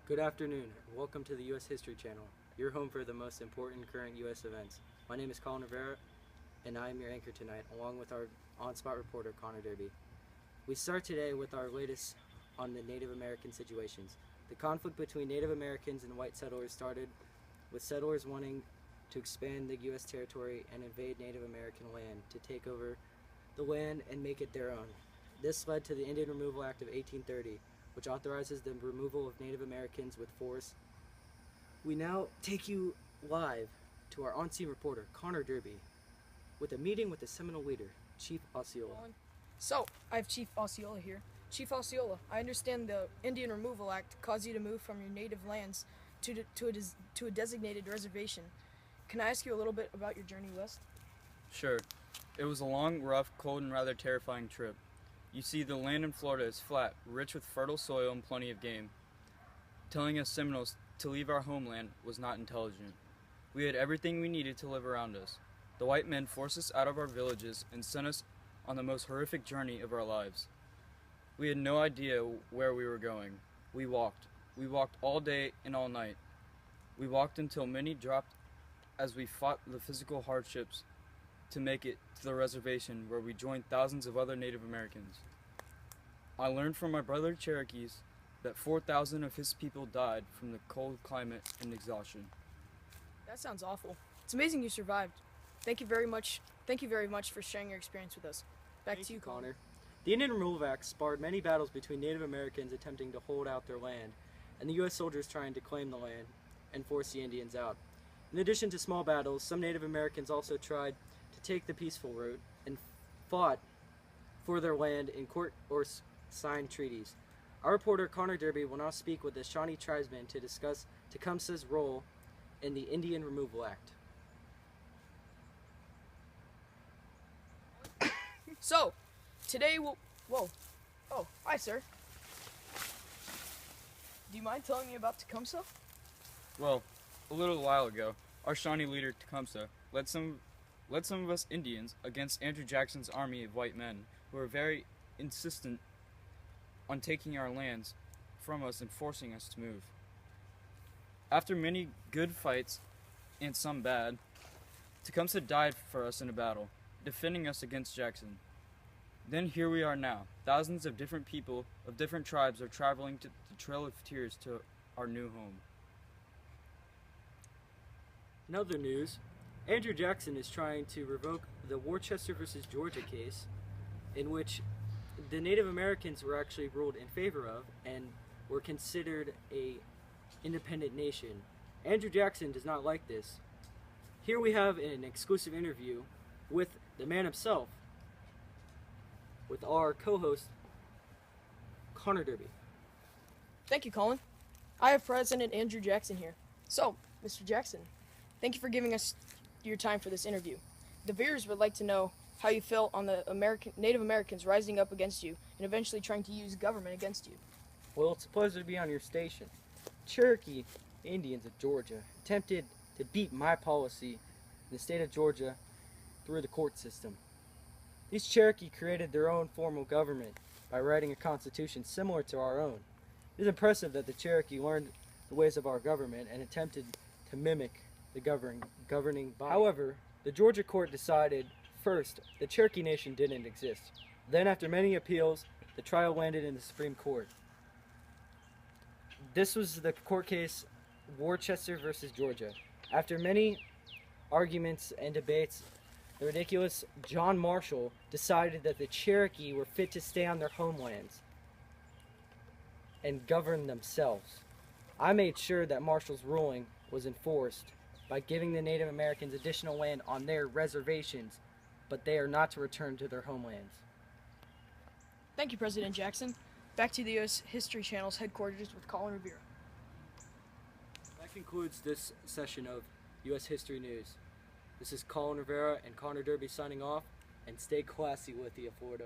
Good afternoon. Welcome to the U.S. History Channel, your home for the most important current U.S. events. My name is Colin Rivera, and I am your anchor tonight, along with our on-spot reporter, Connor Derby. We start today with our latest on the Native American situations. The conflict between Native Americans and white settlers started with settlers wanting to expand the U.S. territory and invade Native American land to take over the land and make it their own. This led to the Indian Removal Act of 1830, which authorizes the removal of Native Americans with force. We now take you live to our on-scene reporter, Connor Derby, with a meeting with the Seminole leader, Chief Osceola. So, I have Chief Osceola here. Chief Osceola, I understand the Indian Removal Act caused you to move from your native lands to a designated reservation. Can I ask you a little bit about your journey west? Sure. It was a long, rough, cold, and rather terrifying trip. You see, the land in Florida is flat, rich with fertile soil and plenty of game. Telling us Seminoles to leave our homeland was not intelligent. We had everything we needed to live around us. The white men forced us out of our villages and sent us on the most horrific journey of our lives. We had no idea where we were going. We walked. We walked all day and all night. We walked until many dropped as we fought the physical hardships to make it to the reservation where we joined thousands of other Native Americans. I learned from my brother Cherokees that 4,000 of his people died from the cold climate and exhaustion. That sounds awful. It's amazing you survived. Thank you very much for sharing your experience with us. Back to you, Connor. The Indian Removal Act sparked many battles between Native Americans attempting to hold out their land and the U.S. soldiers trying to claim the land and force the Indians out. In addition to small battles, some Native Americans also tried to take the peaceful route and fought for their land in court or signed treaties. Our reporter Connor Derby will now speak with the Shawnee tribesmen to discuss Tecumseh's role in the Indian Removal Act. So, today we'll... Whoa. Oh, hi, sir. Do you mind telling me about Tecumseh? Well, a little while ago, our Shawnee leader Tecumseh led some of us Indians against Andrew Jackson's army of white men who were very insistent on taking our lands from us and forcing us to move. After many good fights and some bad, Tecumseh died for us in a battle, defending us against Jackson. Then here we are now. Thousands of different people of different tribes are traveling to the Trail of Tears to our new home. In other news, Andrew Jackson is trying to revoke the Worcester versus Georgia case, in which the Native Americans were actually ruled in favor of and were considered a independent nation. Andrew Jackson does not like this. Here we have an exclusive interview with the man himself, with our co-host, Connor Derby. Thank you, Colin. I have President Andrew Jackson here. So, Mr. Jackson, thank you for giving us your time for this interview. The viewers would like to know how you felt on the Native Americans rising up against you and eventually trying to use government against you. Well, it's a pleasure to be on your station. Cherokee Indians of Georgia attempted to beat my policy in the state of Georgia through the court system. These Cherokee created their own formal government by writing a constitution similar to our own. It is impressive that the Cherokee learned the ways of our government and attempted to mimic the governing body. However, the Georgia court decided first the Cherokee Nation didn't exist. Then, after many appeals, the trial landed in the Supreme Court. This was the court case Worcester versus Georgia. After many arguments and debates, the ridiculous John Marshall decided that the Cherokee were fit to stay on their homelands and govern themselves. I made sure that Marshall's ruling was enforced by giving the Native Americans additional land on their reservations, but they are not to return to their homelands. Thank you, President Jackson. Back to the U.S. History Channel's headquarters with Colin Rivera. That concludes this session of U.S. History News. This is Colin Rivera and Connor Derby signing off, and stay classy with you, Florida.